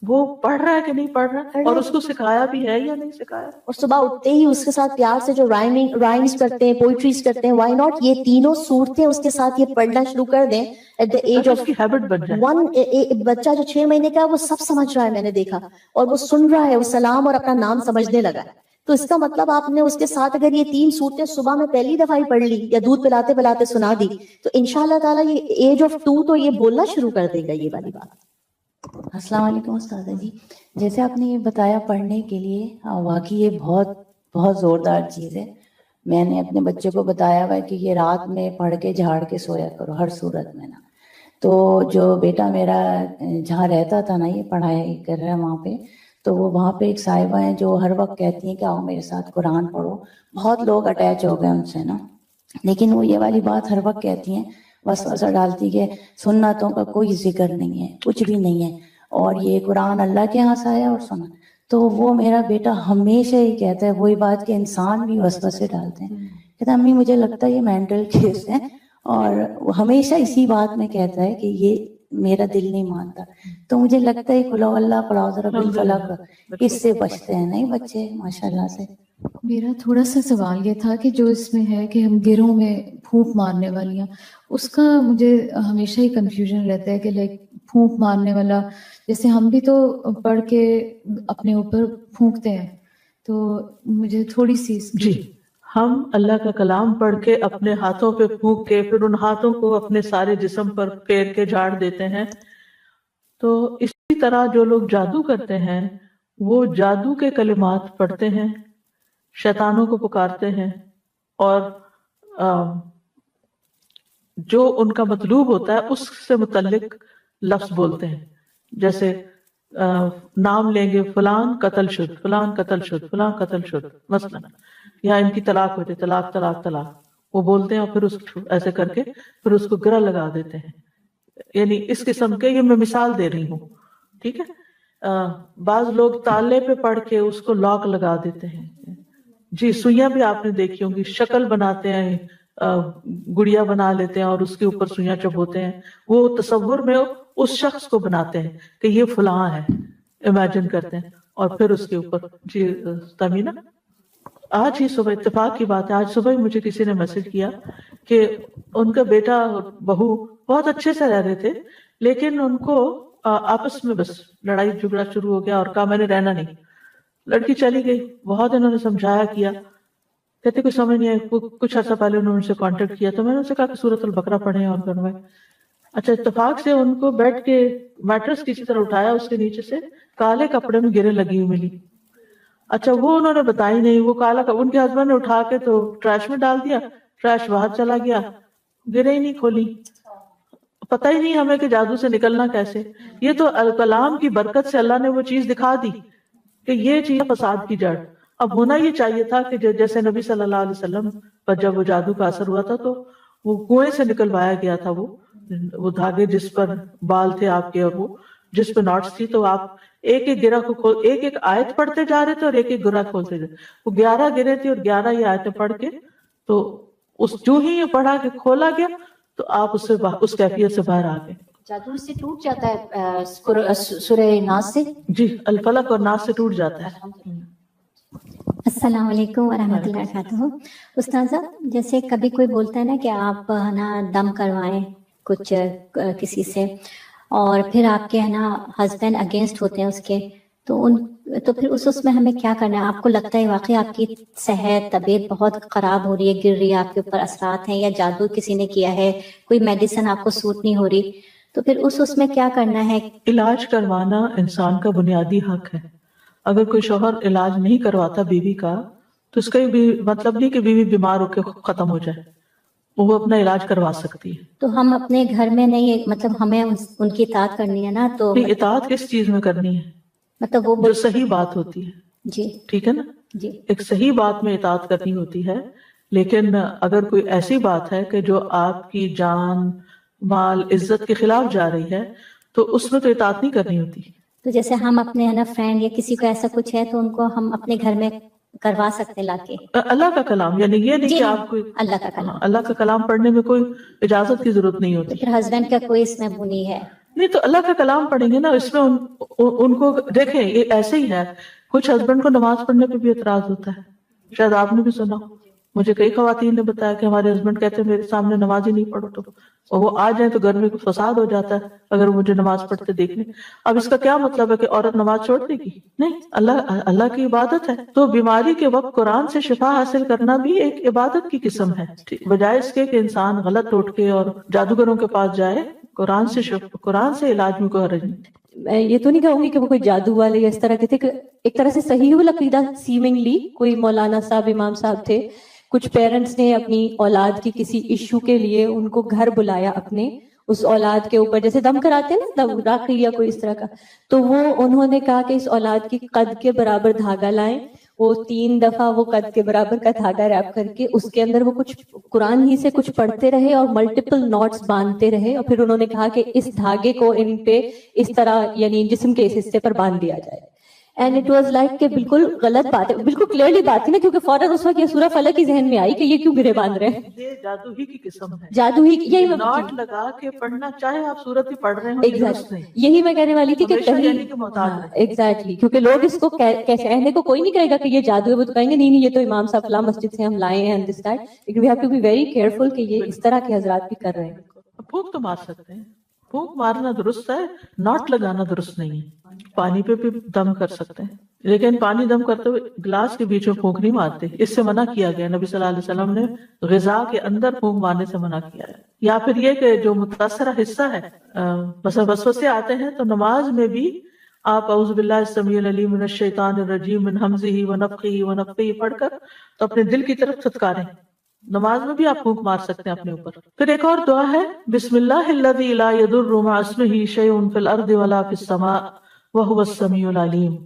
وہ پڑھ رہا ہے کہ نہیں پڑھ رہا، اور اس کو سکھایا بھی ہے یا نہیں سکھایا، اور صبح اٹھتے ہی اس کے ساتھ پیار سے جو رائمز کرتے ہیں، پوئٹریز کرتے ہیں، وائی ناٹ یہ تینوں صورتیں اس کے ساتھ یہ پڑھنا شروع کر دیں at the age of habit بن جائے. 1. بچہ جو 6 مہینے کا وہ سب سمجھ رہا ہے، میں نے دیکھا، اور وہ سن رہا ہے، وہ سلام اور اپنا نام سمجھنے لگا ہے. تو اس کا مطلب آپ نے اس کے ساتھ اگر یہ 3 صورتیں صبح میں پہلی دفعہ ہی پڑھ لی یا دودھ پلاتے پلاتے سنا دی تو انشاءاللہ تعالیٰ یہ ایج آف 2 تو یہ بولنا شروع کر دے گا یہ والی بات. السلام علیکم استاذہ جی. جیسے آپ نے یہ بتایا پڑھنے کے لیے، واقعی یہ بہت بہت زوردار چیز ہے. میں نے اپنے بچے کو بتایا ہوا ہے کہ یہ رات میں پڑھ کے جھاڑ کے سویا کرو ہر صورت میں نا. تو جو بیٹا میرا جہاں رہتا تھا نا، یہ پڑھائی کر رہا ہے وہاں پہ، تو وہ وہاں پہ ایک صاحبہ ہیں جو ہر وقت کہتی ہیں کہ آؤ میرے ساتھ قرآن پڑھو. بہت لوگ اٹیچ ہو گئے ان سے نا، لیکن وہ یہ والی بات ہر وقت کہتی ہیں، وسوسہ ڈالتی کہ سنتوں کا کوئی ذکر نہیں ہے، کچھ بھی نہیں ہے، اور یہ قرآن اللہ کے یہاں سے آیا اور سنا. تو وہ میرا بیٹا ہمیشہ ہی کہتا ہے وہی بات کہ انسان بھی وسوسے ڈالتے ہیں. کہتا امی مجھے لگتا ہے یہ مینٹل کیس ہے، اور وہ ہمیشہ اسی بات میں کہتا ہے کہ یہ میرا دل نہیں مانتا. تو مجھے لگتا ہے قل اللہ پڑھاؤ ذرا بالفلق، اس سے بچتے ہیں نہیں بچے ماشاءاللہ سے. میرا تھوڑا سا سوال یہ تھا کہ جو اس میں ہے کہ ہم گروہ میں پھونک مارنے والیاں، اس کا مجھے ہمیشہ ہی کنفیوژن رہتا ہے کہ لائک پھونک مارنے والا، جیسے ہم بھی تو پڑھ کے اپنے اوپر پھونکتے ہیں، تو مجھے تھوڑی سی جی ہم اللہ کا کلام پڑھ کے اپنے ہاتھوں پہ پھونک کے پھر ان ہاتھوں کو اپنے سارے جسم پر پھیر کے جھاڑ دیتے ہیں. تو اسی طرح جو لوگ جادو کرتے ہیں وہ جادو کے کلمات پڑھتے ہیں، شیطانوں کو پکارتے ہیں، اور جو ان کا مطلوب ہوتا ہے اس سے متعلق لفظ بولتے ہیں. جیسے نام لیں گے فلان قتل شد، فلان قتل شد، فلان قتل شد، مثلا یا ان کی طلاق ہوتی، طلاق طلاق طلاق، وہ بولتے ہیں اور پھر اس ایسے کر کے پھر اس کو گرہ لگا دیتے ہیں. یعنی اس قسم کے، یہ میں مثال دے رہی ہوں، ٹھیک ہے. بعض لوگ تالے پہ پڑھ کے اس کو لاک لگا دیتے ہیں. جی سوئیاں بھی آپ نے دیکھی ہوں گی، شکل بناتے ہیں، گڑیا بنا لیتے ہیں اور اس کے اوپر سوئیاں چبوتے ہیں. وہ تصور میں اس شخص کو بناتے ہیں کہ یہ فلاں ہے، امیجن کرتے ہیں اور پھر اس کے اوپر. جی تمینہ، آج ہی صبح اتفاق کی بات ہے، آج صبح ہی مجھے کسی نے میسج کیا کہ ان کا بیٹا اور بہو بہت اچھے سے رہ رہے تھے، لیکن ان کو آپس میں بس لڑائی جھگڑا شروع ہو گیا اور کہا میں نے رہنا نہیں. لڑکی چلی گئی، بہت انہوں نے سمجھایا کیا، کہتے کوئی سمجھ نہیں آئی. کچھ عرصہ پہلے انہوں نے ان سے کانٹیکٹ کیا تو میں نے ان سے کہا کہ سورۃ البقرہ پڑھیں اور کروائیں. اچھا اتفاق سے ان کو بیڈ کے میٹرس کسی طرح اٹھایا، اس کے نیچے سے کالے کپڑے میں گرے لگی ہوئی ملی. اچھا وہ انہوں نے بتائی نہیں، وہ کالا ان کے ہسبینڈ نے اٹھا کے تو ٹریش میں ڈال دیا، ٹریش باہر چلا گیا، گرے ہی نہیں کھولی. پتہ ہی نہیں ہمیں کہ جادو سے نکلنا کیسے. یہ تو کلام کی برکت سے اللہ نے وہ چیز دکھا دی کہ یہ چیز فساد کی جڑ. اب ہونا یہ چاہیے تھا کہ جیسے نبی صلی اللہ علیہ وسلم پر جب وہ جادو کا اثر ہوا تھا تو وہ کنویں سے نکلوایا گیا تھا، وہ دھاگے جس پر بال تھے آپ کے اور وہ جس پہ ناٹس تھی، تو آپ ایک ایک گرہ کو ایک ایک آیت پڑھتے جا رہے تھے اور ایک ایک گرہ کھولتے جا رہے. وہ 11 گرے تھے اور 11 یہ آیتیں پڑھ کے تو اس جو ہی یہ پڑھا کہ کھولا گیا تو آپ اس کیفیت سے باہر آ گئے. جادو سے ٹوٹ جاتا ہے سورہ ناس سے؟ جی الفلق اور ناس سے ٹوٹ جاتا ہے. السلام علیکم ورحمۃ اللہ وبرکاتہ. استاذہ جیسے کبھی کوئی بولتا ہے نا کہ آپ نا دم کروائیں کچھ کسی سے اور پھر آپ کے ہے نا ہسبینڈ اگینسٹ ہوتے ہیں اس کے، تو پھر اس میں ہمیں کیا کرنا ہے؟ آپ کو لگتا ہے واقعی آپ کی صحت طبیعت بہت خراب ہو رہی ہے، گر رہی ہے، آپ کے اوپر اثرات ہیں یا جادو کسی نے کیا ہے، کوئی میڈیسن آپ کو سوٹ نہیں ہو رہی، تو پھر اس میں کیا کرنا ہے؟ علاج کروانا انسان کا بنیادی حق ہے. اگر کوئی شوہر علاج نہیں کرواتا بیوی کا تو اس کا بھی مطلب نہیں کہ بیوی بیمار ہو کے ختم ہو جائے، وہ اپنا علاج کروا سکتی ہے. تو ہم اپنے گھر میں نہیں، مطلب ہمیں ان کی اطاعت کرنی ہے نا، تو اطاعت کس چیز میں کرنی ہے؟ مطلب وہ جو صحیح بات ہوتی ہے. جی ٹھیک ہے نا، جی ایک صحیح بات میں اطاعت کرنی ہوتی ہے. لیکن اگر کوئی ایسی بات ہے کہ جو آپ کی جان مال عزت کے خلاف جا رہی ہے تو اس میں تو اطاعت نہیں کرنی ہوتی. تو جیسے ہم اپنے ہے نا فرینڈ یا کسی کو ایسا کچھ ہے تو ان کو ہم اپنے گھر میں کروا سکتے لا کے. اللہ کا کلام یعنی یہ نہیں جی کہ آپ کو اللہ کا کلام، اللہ کا کلام پڑھنے میں کوئی اجازت کی ضرورت نہیں ہوتی. پھر ہسبینڈ کا کوئی اس میں بنی ہے نہیں تو اللہ کا کلام پڑھیں گے نا. اس میں ان کو دیکھیں یہ ایسے ہی ہے. کچھ ہسبینڈ کو نماز پڑھنے پہ بھی اعتراض ہوتا ہے، شاید آپ نے بھی سنا. مجھے کئی خواتین نے بتایا کہ ہمارے ہسبینڈ کہتے ہیں میرے سامنے نماز ہی نہیں پڑھو، تو وہ آ جائیں تو گھر میں فساد ہو جاتا ہے اگر مجھے نماز پڑھتے دیکھ لیں. اب اس کا کیا مطلب ہے کہ عورت نماز چھوڑ دے گی؟ نہیں، اللہ کی عبادت ہے. تو بیماری کے وقت قرآن سے شفا حاصل کرنا بھی ایک عبادت کی قسم ہے، بجائے اس کے کہ انسان غلط اٹھ کے اور جادوگروں کے پاس جائے. قرآن سے علاج میں کوئی حرج نہیں. میں یہ تو نہیں کہوں گی کہ وہ کوئی جادو والے یا اس طرح کے تھے، کہ ایک طرح سے صحیح العقیدہ سیمنگلی کوئی مولانا صاحب امام صاحب تھے. کچھ پیرنٹس نے اپنی اولاد کی کسی ایشو کے لیے ان کو گھر بلایا اپنے، اس اولاد کے اوپر جیسے دم کراتے ہیں نا راقی یا کوئی اس طرح کا، تو وہ انہوں نے کہا کہ اس اولاد کی قد کے برابر دھاگا لائیں. وہ 3 دفعہ وہ قد کے برابر کا دھاگا ریپ کر کے اس کے اندر وہ کچھ قرآن ہی سے کچھ پڑھتے رہے اور ملٹیپل نوٹس باندھتے رہے، اور پھر انہوں نے کہا کہ اس دھاگے کو ان پہ اس طرح یعنی جسم کے اس حصے پر باندھ دیا جائے. اینڈ اٹ واز لائک کہ بالکل غلط بات ہے، بالکل کلیئرلی بات ہے نا، کیونکہ فوراً اس وقت یہ سورہ فلق کی ذہن میں آئی کہ یہ کیوں گرے باندھ رہے ہیں. یہ جادو ہی کی قسم ہے. جادو ہی یہی ناٹ لگا کے پڑھنا، چاہے آپ سورت ہی پڑھ رہے ہوں درست نہیں. یہی میں کہنے والی تھی کہ یعنی کہ محتاط رہیں. ایگزیکٹلی، کیونکہ لوگ اس کو کہنے کو کوئی نہیں کہے گا کہ یہ جادو ہے، وہ تو کہیں گے نہیں یہ تو امام صاحب فلاں مسجد سے ہم لائے ہیں دس دیٹ. لیکن we have to be very careful کہ یہ اس طرح کے حضرات بھی کر رہے ہیں. پھونک تو مار سکتے ہیں، پھونک مارنا درست ہے، ناٹ لگانا درست نہیں ہے. پانی پہ بھی دم کر سکتے ہیں، لیکن پانی دم کرتے ہوئے گلاس کے بیچ میں پھونک نہیں مارتے، اس سے منع کیا گیا. نبی صلی اللہ علیہ وسلم نے غذا کے اندر پھونک مارنے سے منع کیا ہے. یا پھر یہ کہ جو متاثرہ حصہ ہے، مثلا وسوسے آتے ہیں تو نماز میں بھی آپ اعوذ باللہ السمیع العلیم من الشیطان الرجیم من ہمزہ ونفخہ ونفثہ پڑھ کر تو اپنے دل کی طرف تھتکاریں. نماز میں بھی آپ پھونک مار سکتے ہیں اپنے اوپر. پھر ایک اور دعا ہے، بسم اللہ الذی لا یضر مع اسمہ شیء فی الارض ولا فی السماء وهو السمیع العلیم.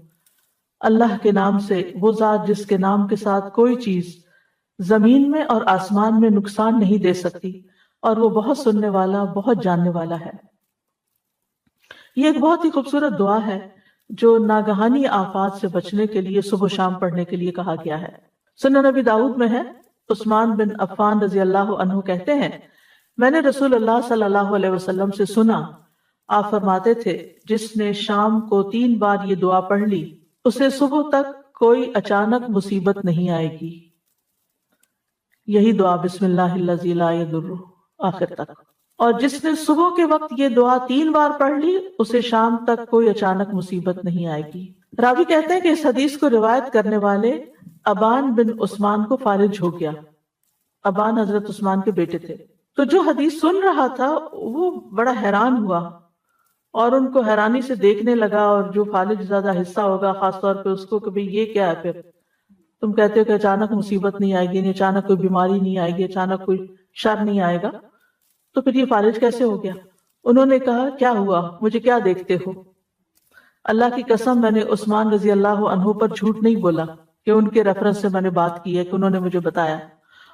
اللہ کے نام سے، وہ ذات جس کے نام کے ساتھ کوئی چیز زمین میں اور آسمان میں نقصان نہیں دے سکتی، اور وہ بہت سننے والا بہت جاننے والا ہے. یہ ایک بہت ہی خوبصورت دعا ہے جو ناگہانی آفات سے بچنے کے لیے صبح و شام پڑھنے کے لیے کہا گیا ہے۔ سنن نبی داؤد میں ہے، عثمان بن عفان رضی اللہ عنہ کہتے ہیں میں نے رسول اللہ صلی اللہ علیہ وسلم سے سنا، آپ فرماتے تھے جس نے شام کو 3 بار یہ دعا پڑھ لی اسے صبح تک کوئی اچانک مصیبت نہیں آئے گی۔ یہی دعا بسم اللہ الذی لا یضر آخر تک۔ اور جس نے صبح کے وقت یہ دعا 3 بار پڑھ لی اسے شام تک کوئی اچانک مصیبت نہیں آئے گی۔ راوی کہتے ہیں کہ اس حدیث کو روایت کرنے والے ابان بن عثمان کو فارج ہو گیا۔ ابان حضرت عثمان کے بیٹے تھے، تو جو حدیث سن رہا تھا وہ بڑا حیران ہوا اور ان کو حیرانی سے دیکھنے لگا، اور جو فالج زیادہ حصہ ہوگا خاص طور پہ اس کو کہ بھئی یہ کیا ہے، پھر تم کہتے ہو کہ اچانک مصیبت نہیں آئے گی، نہیں اچانک کوئی بیماری نہیں آئے گی، اچانک کوئی شر نہیں آئے گا، تو پھر یہ فالج کیسے ہو گیا؟ انہوں نے کہا کیا ہوا، مجھے کیا دیکھتے ہو؟ اللہ کی قسم میں نے عثمان رضی اللہ عنہ پر جھوٹ نہیں بولا کہ ان کے ریفرنس سے میں نے بات کی ہے کہ انہوں نے مجھے بتایا،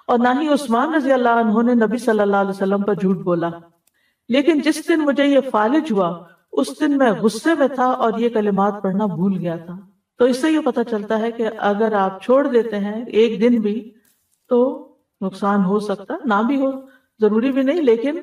اور نہ ہی عثمان رضی اللہ عنہ نے نبی صلی اللہ علیہ وسلم پر جھوٹ بولا، لیکن جس دن مجھے یہ فالج ہوا اس دن میں غصے میں تھا اور یہ کلمات پڑھنا بھول گیا تھا۔ تو اس سے یہ پتہ چلتا ہے کہ اگر آپ چھوڑ دیتے ہیں ایک دن بھی تو نقصان ہو سکتا، نہ بھی ہو، ضروری بھی نہیں، لیکن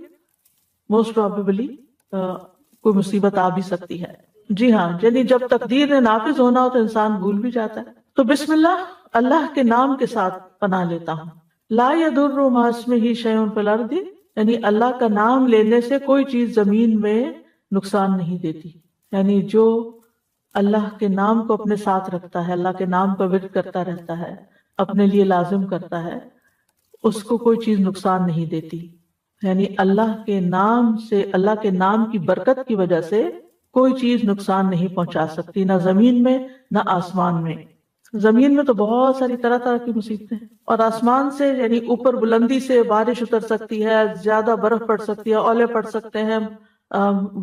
موسٹ پروبیبلی کوئی مصیبت آ بھی سکتی ہے۔ جی ہاں، یعنی جب تقدیر نے نافذ ہونا ہو تو انسان بھول بھی جاتا ہے۔ تو بسم اللہ، اللہ کے نام کے ساتھ پناہ لیتا ہوں۔ لا یضر مع اسمہ شیء فی الارض، یعنی اللہ کا نام لینے سے کوئی چیز زمین میں نقصان نہیں دیتی، یعنی جو اللہ کے نام کو اپنے ساتھ رکھتا ہے، اللہ کے نام کا ورد کرتا رہتا ہے، اپنے لیے لازم کرتا ہے، اس کو کوئی چیز نقصان نہیں دیتی، یعنی اللہ کے نام سے، اللہ کے نام کی برکت کی وجہ سے کوئی چیز نقصان نہیں پہنچا سکتی، نہ زمین میں نہ آسمان میں۔ زمین میں تو بہت ساری طرح طرح کی مصیبتیں ہیں، اور آسمان سے یعنی اوپر بلندی سے بارش اتر سکتی ہے، زیادہ برف پڑ سکتی ہے، اولے پڑ سکتے ہیں،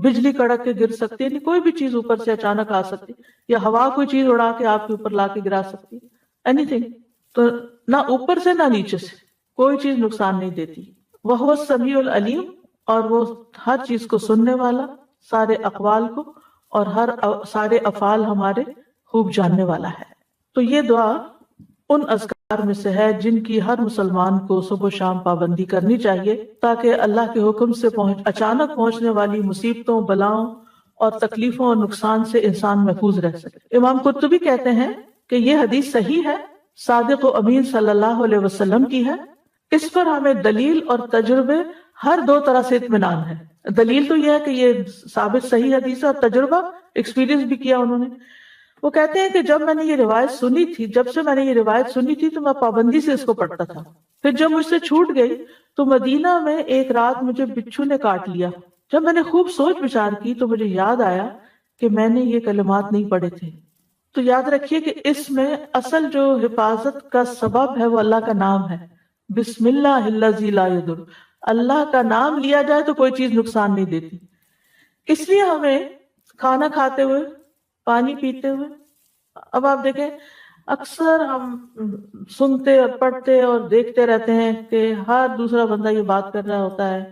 بجلی کڑک کے گر سکتی ہے، یعنی کوئی بھی چیز اوپر سے اچانک آ سکتی، یا ہوا کوئی چیز اڑا کے آپ کے اوپر لا کے گرا سکتی، اینی تھنگ۔ تو نہ اوپر سے نہ نیچے سے کوئی چیز نقصان نہیں دیتی۔ وَهُوَ السَّمِيعُ الْعَلِيمُ، اور وہ ہر چیز کو سننے والا، سارے اقوال کو اور سارے افعال ہمارے خوب جاننے والا ہے۔ تو یہ دعا ان اذکار میں سے ہے جن کی ہر مسلمان کو صبح و شام پابندی کرنی چاہیے، تاکہ اللہ کے حکم سے اچانک پہنچنے والی مصیبتوں، بلاؤں اور تکلیفوں اور نقصان سے انسان محفوظ رہ سکے۔ امام قرطبی کہتے ہیں کہ یہ حدیث صحیح ہے، صادق و امین صلی اللہ علیہ وسلم کی ہے، اس پر ہمیں دلیل اور تجربے ہر دو طرح سے اطمینان ہے۔ دلیل تو یہ ہے کہ یہ ثابت صحیح حدیث ہے، اور تجربہ ایکسپیرینس بھی کیا انہوں نے۔ وہ کہتے ہیں کہ جب میں نے یہ روایت سنی تھی، تو میں پابندی سے اس کو پڑھتا تھا، پھر جب مجھ سے چھوٹ گئی تو مدینہ میں ایک رات مجھے بچھو نے کاٹ لیا۔ جب میں نے خوب سوچ بچار کی تو مجھے یاد آیا کہ میں نے یہ کلمات نہیں پڑھے تھے۔ تو یاد رکھیے کہ اس میں اصل جو حفاظت کا سبب ہے وہ اللہ کا نام ہے، بسم اللہ الذی لا یضر، اللہ کا نام لیا جائے تو کوئی چیز نقصان نہیں دیتی۔ اس لیے ہمیں کھانا کھاتے ہوئے، پانی پیتے ہوئے، اب آپ دیکھیں اکثر ہم سنتے اور پڑھتے اور دیکھتے رہتے ہیں کہ ہر دوسرا بندہ یہ بات کر رہا ہوتا ہے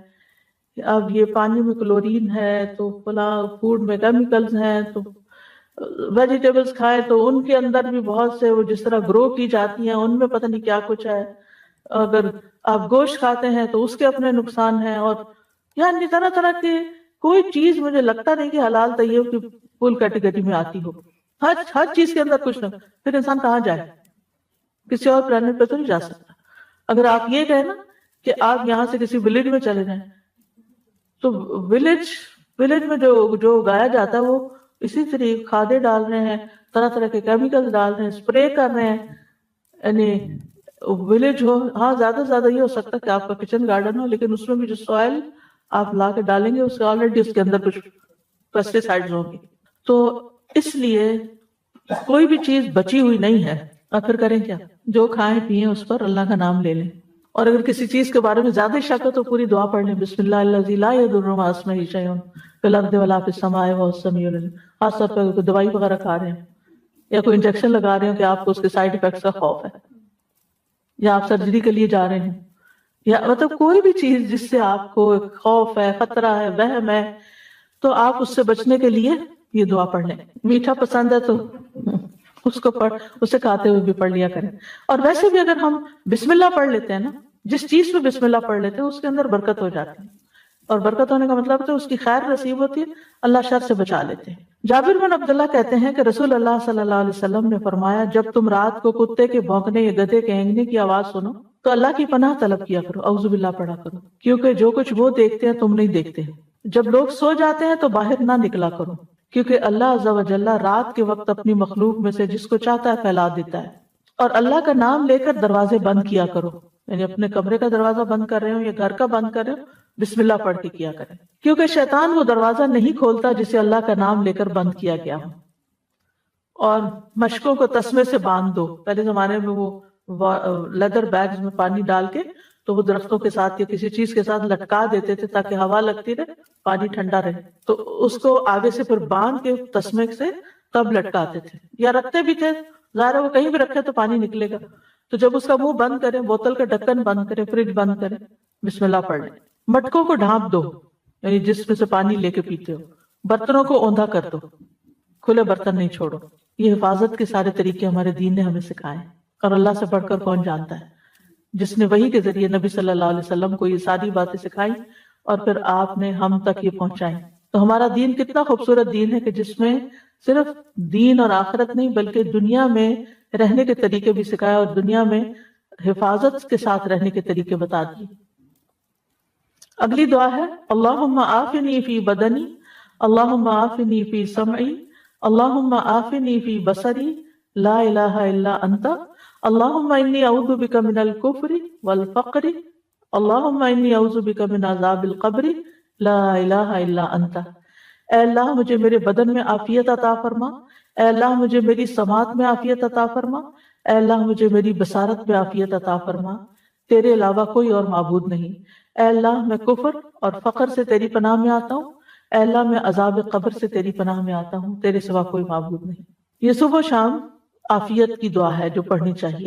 کہ اب یہ پانی میں کلورین ہے، تو فلاں فوڈ میں کیمیکلز ہیں، تو ویجیٹیبلز کھائے تو ان کے اندر بھی بہت سے وہ جس طرح گرو کی جاتی ہیں ان میں پتہ نہیں کیا کچھ ہے، اگر آپ گوشت کھاتے ہیں تو اس کے اپنے نقصان ہیں، اور یعنی طرح طرح کے کوئی چیز مجھے لگتا نہیں کہ حلال طیب کی فل کیٹیگری میں آتی ہو۔ ہر چیز کے اندر کچھ نہ، پھر انسان کہاں جائے؟ کسی اور پلانٹ پہ تو نہیں جا سکتا۔ اگر آپ یہ کہیں نا کہ آپ یہاں سے کسی ولیج میں چلے جائیں تو ولیج میں جو اگایا جاتا ہے وہ اسی طریقے کھادیں ڈال رہے ہیں، طرح طرح کے کیمیکل ڈال رہے ہیں، اسپرے کر رہے ہیں، یعنی ولیج ہو، ہاں زیادہ سے زیادہ یہ ہو سکتا ہے کہ آپ کا کچن گارڈن ہو، لیکن اس میں بھی جو سوائل آپ لا کے ڈالیں گے اس کے آلریڈی اس کے اندر کچھ پیسٹی سائڈز ہوں گی۔ تو اس لیے کوئی بھی چیز بچی ہوئی نہیں ہے، اور پھر کریں کیا؟ جو کھائیں پیئیں اس پر اللہ کا نام لے لیں، اور اگر کسی چیز کے بارے میں زیادہ شک ہے تو پوری دعا پڑھ لیں، بسم اللہ الذی لا یضر مع اسمہ شیء فی الارض ولا فی السماء وهو السمیع العلیم۔ خاص طور پر کوئی دوائی وغیرہ کھا رہے ہیں یا کوئی انجیکشن لگا رہے ہیں کہ آپ کو اس کے سائیڈ ایفیکٹس کا خوف ہے، یا آپ سرجری کے لیے جا رہے ہیں، یا مطلب کوئی بھی چیز جس سے آپ کو خوف ہے، خطرہ ہے، وہم ہے، تو آپ اس سے بچنے کے لیے یہ دعا پڑھ لیں. میٹھا پسند ہے تو اس کو پڑھ، اسے کھاتے ہوئے بھی پڑھ لیا کریں. اور ویسے بھی اگر ہم بسم اللہ پڑھ لیتے ہیں نا، جس چیز پہ بسم اللہ پڑھ لیتے ہیں اس کے اندر برکت ہو جاتی ہے، اور برکت ہونے کا مطلب تو اس کی خیر نصیب ہوتی ہے، اللہ شر سے بچا لیتے ہیں. جابر بن عبداللہ کہتے ہیں کہ رسول اللہ صلی اللہ علیہ وسلم نے فرمایا جب تم رات کو کتے کے بھونکنے یا گدھے کے ہینگنے کی آواز سنو تو اللہ کی پناہ طلب کیا کرو، اعوذ باللہ پڑھا کرو، کیونکہ جو کچھ وہ دیکھتے ہیں تم نہیں دیکھتے. جب لوگ سو جاتے ہیں تو باہر نہ نکلا کرو، کیونکہ اللہ عز و جل رات کے وقت اپنی مخلوق میں سے جس کو چاہتا ہے پھیلا دیتا ہے. اور اللہ کا نام لے کر دروازے بند کیا کرو، یعنی اپنے کمرے کا دروازہ بند کر رہے ہو یا گھر کا بند کر رہے ہو، بسم اللہ پڑھ کے کیا کریں، کیونکہ شیطان وہ دروازہ نہیں کھولتا جسے اللہ کا نام لے کر بند کیا گیا ہو. اور مشکوں کو تسمے سے باندھ دو. پہلے زمانے میں وہ لیدر بیگز میں پانی ڈال کے تو وہ درختوں کے ساتھ یا کسی چیز کے ساتھ لٹکا دیتے تھے تاکہ ہوا لگتی رہے، پانی ٹھنڈا رہے. تو اس کو آگے سے پھر باندھ کے تسمے سے تب لٹکاتے تھے، یا رکھتے بھی تھے، ظاہر ہے وہ کہیں بھی رکھے تو پانی نکلے گا. تو جب اس کا منہ بند کریں، بوتل کا ڈھکن بند کریں، فریج بند کریں، بسم اللہ پڑھ لیں. مٹکوں کو ڈھانپ دو، یعنی جس میں سے پانی لے کے پیتے ہو. برتنوں کو اوندا کر دو، کھلے برتن نہیں چھوڑو. یہ حفاظت کے سارے طریقے ہمارے دین نے ہمیں سکھائے، اور اللہ سے بڑھ کر کون جانتا ہے. جس نے وحی کے ذریعے نبی صلی اللہ علیہ وسلم کو یہ ساری باتیں سکھائی اور پھر آپ نے ہم تک یہ پہنچائی. تو ہمارا دین کتنا خوبصورت دین ہے کہ جس میں صرف دین اور آخرت نہیں بلکہ دنیا میں رہنے کے طریقے بھی سکھائے، اور دنیا میں حفاظت کے ساتھ رہنے کے طریقے بتا دیے. اگلی دعا ہے اللہم آفنی فی بدنی، اللہم آفنی فی سمعی، اللہم آفنی فی بصری، لا الہ الا انت، اللہم انی اعوذ بک من الکفر والفقر، اللہم انی اعوذ بک من عذاب القبر، لا الہ الا انت. اے اللہ مجھے میرے بدن میں عافیت عطا فرما، اے اللہ مجھے میری سماعت میں عافیت عطا فرما، اے اللہ مجھے میری بصارت میں عافیت عطا فرما، تیرے علاوہ کوئی اور معبود نہیں. اے اللہ میں کفر اور فقر سے تیری پناہ میں آتا ہوں، اے اللہ میں عذاب قبر سے تیری پناہ میں آتا ہوں، تیرے سوا کوئی معبود نہیں. یہ صبح و شام عافیت کی دعا ہے جو پڑھنی چاہیے.